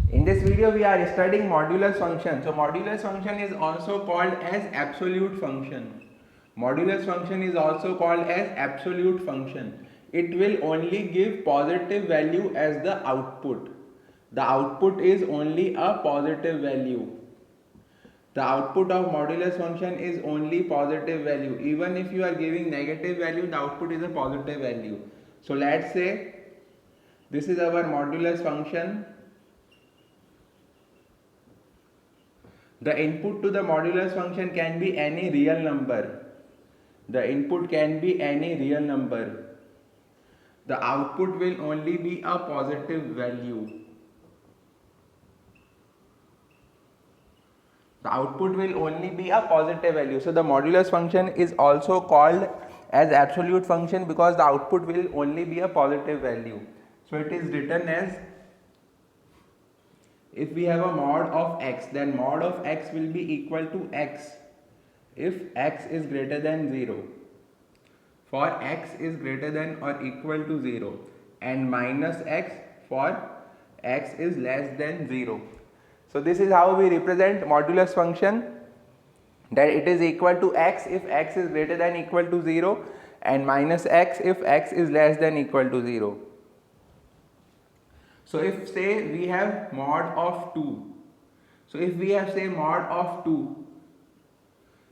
In this video we are studying modulus function. So modulus function is also called as absolute function. Modulus function is also called as absolute function. It will only give positive value as the output. The output is only a positive value. The output of modulus function is only positive value. Even if you are giving negative value, the output is a positive value. So let's say this is our modulus function. The input to the modulus function can be any real number. The input can be any real number. The output will only be a positive value. The output will only be a positive value. So the modulus function is also called as absolute function because the output will only be a positive value. So it is written as, if we have a mod of x, then mod of x will be equal to x if x is greater than 0. For x is greater than or equal to 0, and minus x for x is less than 0. So this is how we represent modulus function, that it is equal to x if x is greater than or equal to 0, and minus x if x is less than or equal to 0. So if say we have mod of 2, so if we have say mod of 2,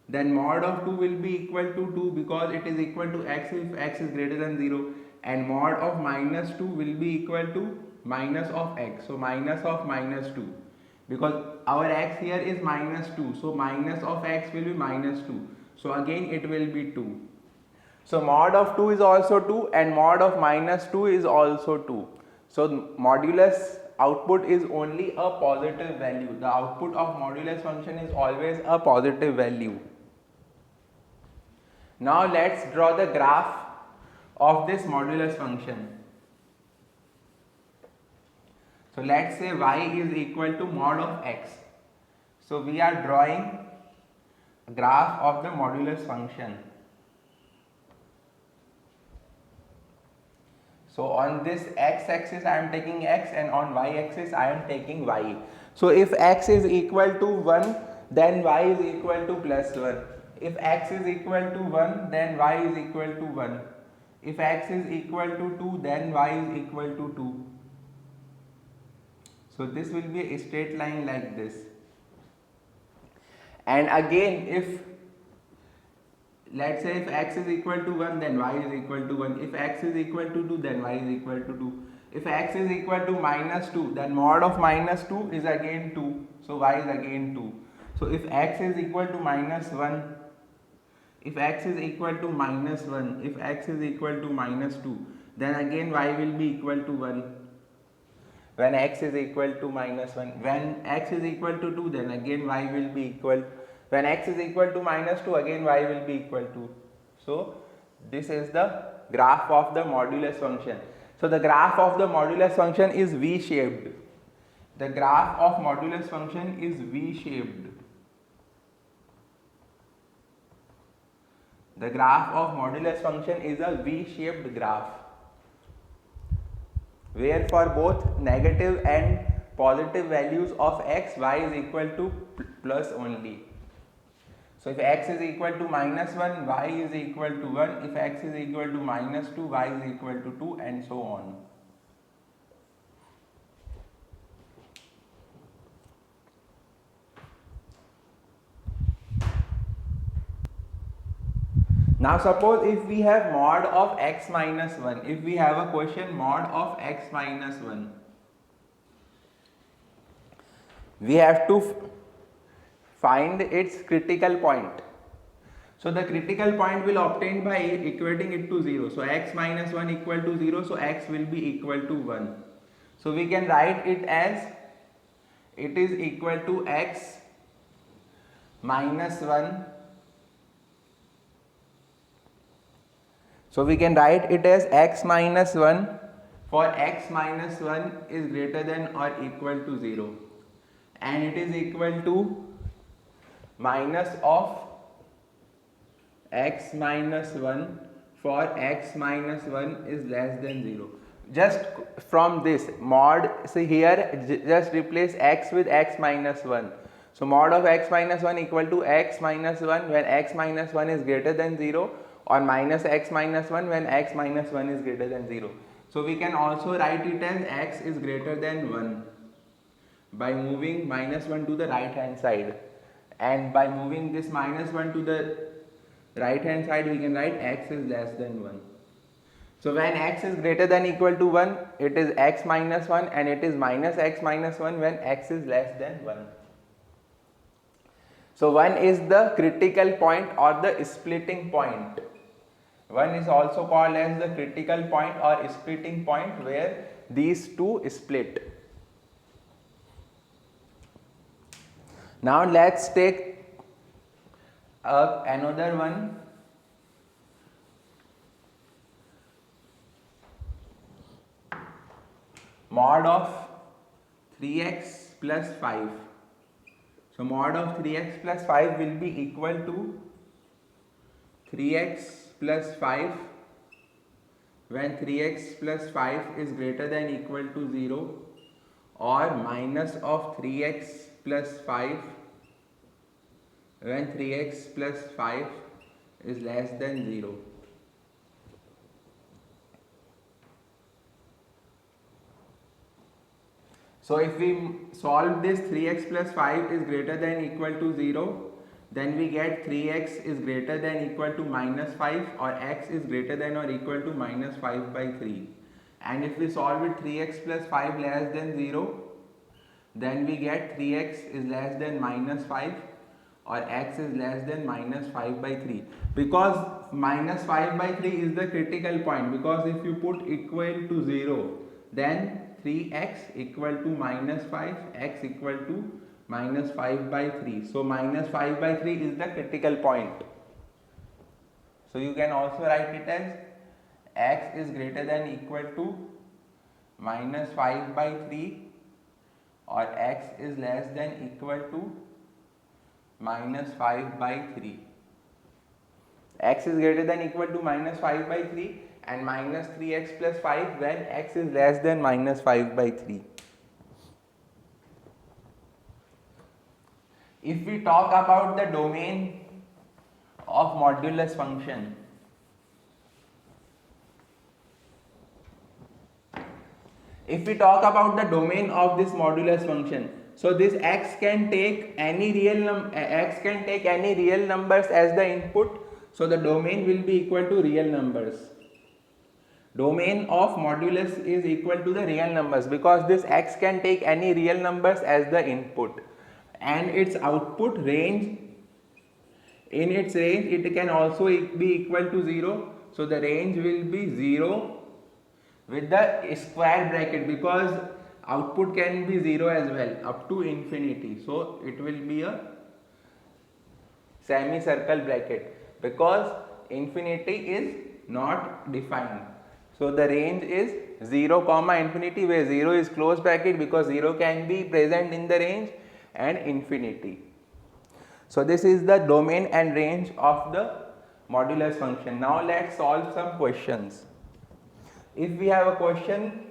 then mod of 2 will be equal to 2 because it is equal to x if x is greater than 0, and mod of minus 2 will be equal to minus of x, so minus of minus 2, because our x here is minus 2, so minus of x will be minus 2, so again it will be 2. So mod of 2 is also 2 and mod of minus 2 is also 2. So modulus output is only a positive value. The output of modulus function is always a positive value. Now let's draw the graph of this modulus function. So let's say y is equal to mod of x. So we are drawing a graph of the modulus function. So on this x axis I am taking x, and on y axis I am taking y. So if x is equal to 1, then y is equal to plus 1. If x is equal to 1, then y is equal to 1. If x is equal to 2, then y is equal to 2. So this will be a straight line like this. And again, if let's say if x is equal to 1, then y is equal to 1. If x is equal to 2, then y is equal to 2. If x is equal to minus 2, then mod of minus 2 is again 2. So y is again 2. So if x is equal to minus 1, if x is equal to minus 1, if x is equal to minus 2, then again y will be equal to 1. When x is equal to minus 1, when x is equal to 2, then again y will be equal. When x is equal to minus 2, again y will be equal to. So this is the graph of the modulus function. So the graph of the modulus function is V-shaped. The graph of modulus function is V-shaped. The graph of modulus function is a V-shaped graph, where for both negative and positive values of x, y is equal to plus only. So if x is equal to minus 1, y is equal to 1. If x is equal to minus 2, y is equal to 2, and so on. Now suppose if we have mod of x minus 1, if we have a question mod of x minus 1, we have to find its critical point. So the critical point will obtain by equating it to 0. So x minus 1 equal to 0, so x will be equal to 1. So we can write it as it is equal to x minus 1. So we can write it as x minus 1 for x minus 1 is greater than or equal to 0, and it is equal to minus of x minus 1 for x minus 1 is less than 0. just from this mod, see here just replace x with x minus 1. So mod of x minus 1 equal to x minus 1 when x minus 1 is greater than 0, or minus x minus 1 when x minus 1 is greater than 0. So we can also write it as x is greater than 1 by moving minus 1 to the right hand side, and by moving this minus 1 to the right hand side we can write x is less than 1. So when x is greater than equal to 1, it is x minus 1, and it is minus x minus 1 when x is less than 1. So 1 is the critical point or the splitting point. 1 is also called as the critical point or splitting point where these two split. Now let's take another one. Mod of 3x plus 5. So mod of 3x plus 5 will be equal to 3x plus 5 when 3x plus 5 is greater than equal to 0, or minus of 3x plus 5 when 3x plus 5 is less than 0. So if we solve this, 3x plus 5 is greater than equal to 0, then we get 3x is greater than equal to minus 5, or x is greater than or equal to minus 5 by 3. And if we solve it 3x plus 5 less than 0, then we get 3x is less than minus 5, or x is less than minus 5 by 3. Because minus 5 by 3 is the critical point, because if you put equal to 0, then 3x equal to minus 5, x equal to minus 5 by 3. So minus 5 by 3 is the critical point. So you can also write it as x is greater than equal to minus 5 by 3, or x is less than equal to minus 5 by 3. X is greater than equal to minus 5 by 3 and minus 3x plus 5 when x is less than minus 5 by 3. If we talk about the domain of modulus function, if we talk about the domain of this modulus function, so this x can take any real numbers as the input, so the domain will be equal to real numbers. Domain of modulus is equal to the real numbers because this x can take any real numbers as the input, and its output range, in its range it can also be equal to 0, so the range will be 0 with the square bracket, because output can be 0 as well up to infinity, so it will be a semicircle bracket because infinity is not defined. So the range is 0 comma infinity, where 0 is close bracket because 0 can be present in the range, and infinity. So this is the domain and range of the modulus function. Now let's solve some questions. If we have a question,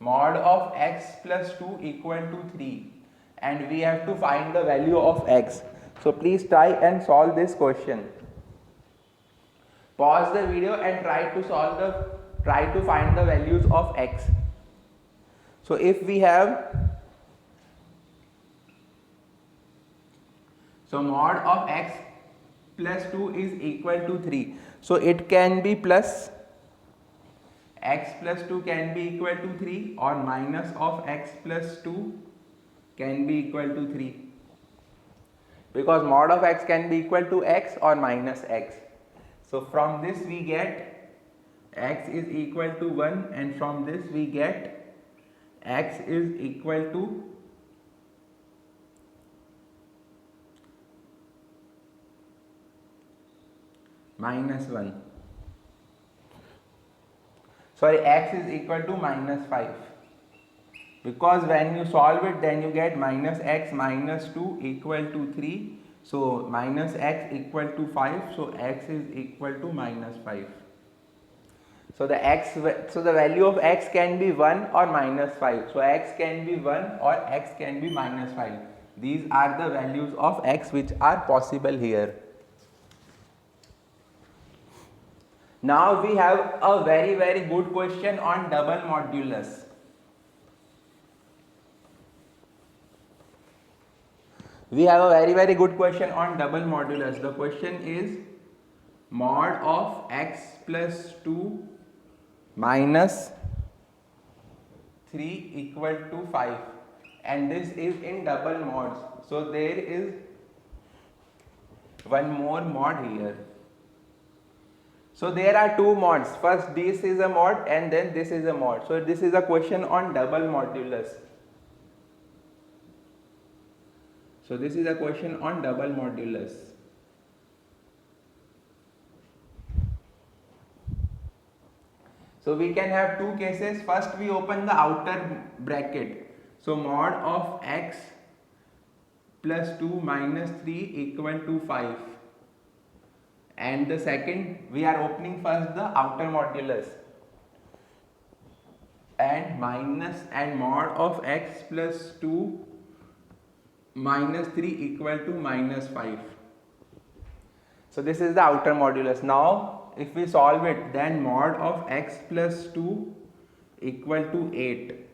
mod of x plus 2 equal to 3, and we have to find the value of x. So please try and solve this question. Pause the video and try to find the values of x. So if we have, so mod of x plus 2 is equal to 3, so it can be plus, x plus 2 can be equal to 3, or minus of x plus 2 can be equal to 3, because mod of x can be equal to x or minus x. So from this we get x is equal to 1, and from this we get x is equal to minus 1. Sorry, x is equal to minus 5, because when you solve it then you get minus x minus 2 equal to 3. So minus x equal to 5, so x is equal to minus 5. So the value of x can be 1 or minus 5. So x can be 1 or x can be minus 5. These are the values of x which are possible here. Now we have a very good question on double modulus. We have a very good question on double modulus. The question is mod of x plus 2 minus 3 equal to 5, and this is in double mods. So there is one more mod here. So there are two mods. First this is a mod and then this is a mod. So this is a question on double modulus. So this is a question on double modulus. So we can have two cases. First we open the outer bracket. So mod of x plus 2 minus 3 equal to 5. And the second, we are opening first the outer modulus. And minus and mod of x plus 2 minus 3 equal to minus 5. So this is the outer modulus. Now if we solve it, then mod of x plus 2 equal to 8,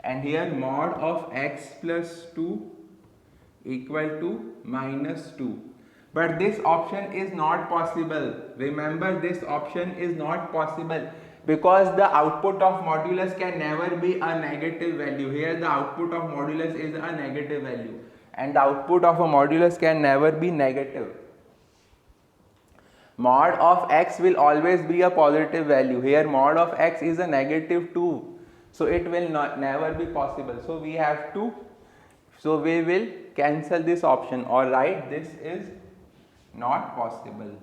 and here mod of x plus 2 equal to minus 2. But this option is not possible. Remember, this option is not possible because the output of modulus can never be a negative value. Here the output of modulus is a negative value, and the output of a modulus can never be negative. Mod of x will always be a positive value. Here mod of x is a negative 2, so it will never be possible. So we have to, so we will cancel this option, or write this is not possible,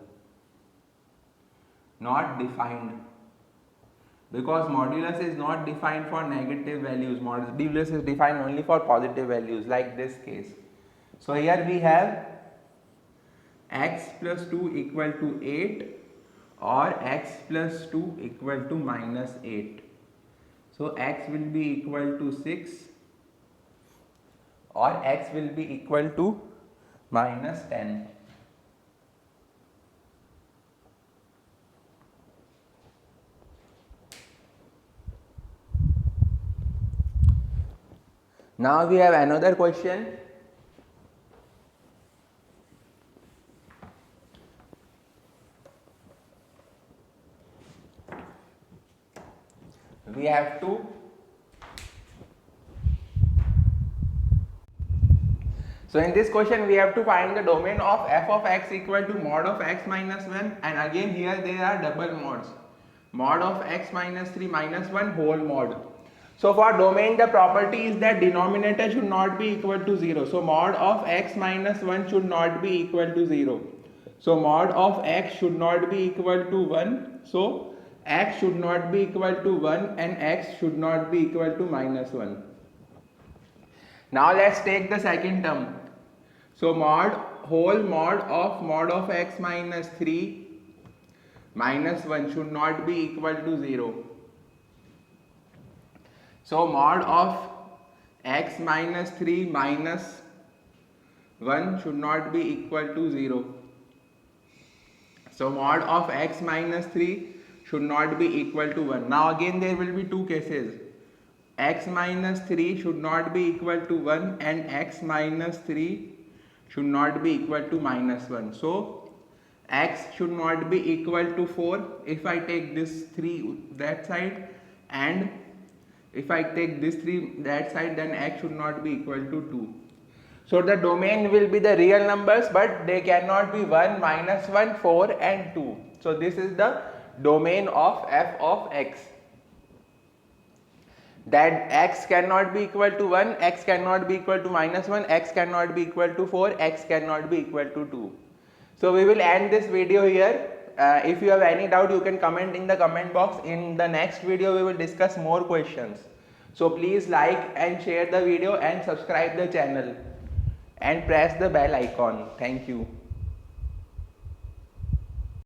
not defined, because modulus is not defined for negative values. Modulus is defined only for positive values, like this case. So here we have x plus 2 equal to 8 or x plus 2 equal to minus 8. So x will be equal to 6 or x will be equal to minus 10. Now we have another question. We have to So in this question we have to find the domain of f of x equal to mod of x minus 1, and again here there are double mods. Mod of x minus 3 minus 1 whole mod. So for domain the property is that denominator should not be equal to 0. So mod of x minus 1 should not be equal to 0. So mod of x should not be equal to 1. So x should not be equal to 1 and x should not be equal to minus 1. Now let's take the second term. So whole mod of x minus 3 minus 1 should not be equal to 0. So mod of x minus 3 minus 1 should not be equal to 0. So mod of x minus 3 should not be equal to 1. Now again there will be two cases. X minus 3 should not be equal to 1 and x minus 3 should not be equal to minus 1. So x should not be equal to 4 if I take this 3 that side, and if I take this 3 that side, then x should not be equal to 2. So the domain will be the real numbers, but they cannot be 1, minus 1, 4 and 2. So this is the domain of f of x. That x cannot be equal to 1, x cannot be equal to minus 1, x cannot be equal to 4, x cannot be equal to 2. So we will end this video here. If you have any doubt, you can comment in the comment box. In the next video we will discuss more questions. So please like and share the video and subscribe the channel and press the bell icon. Thank you.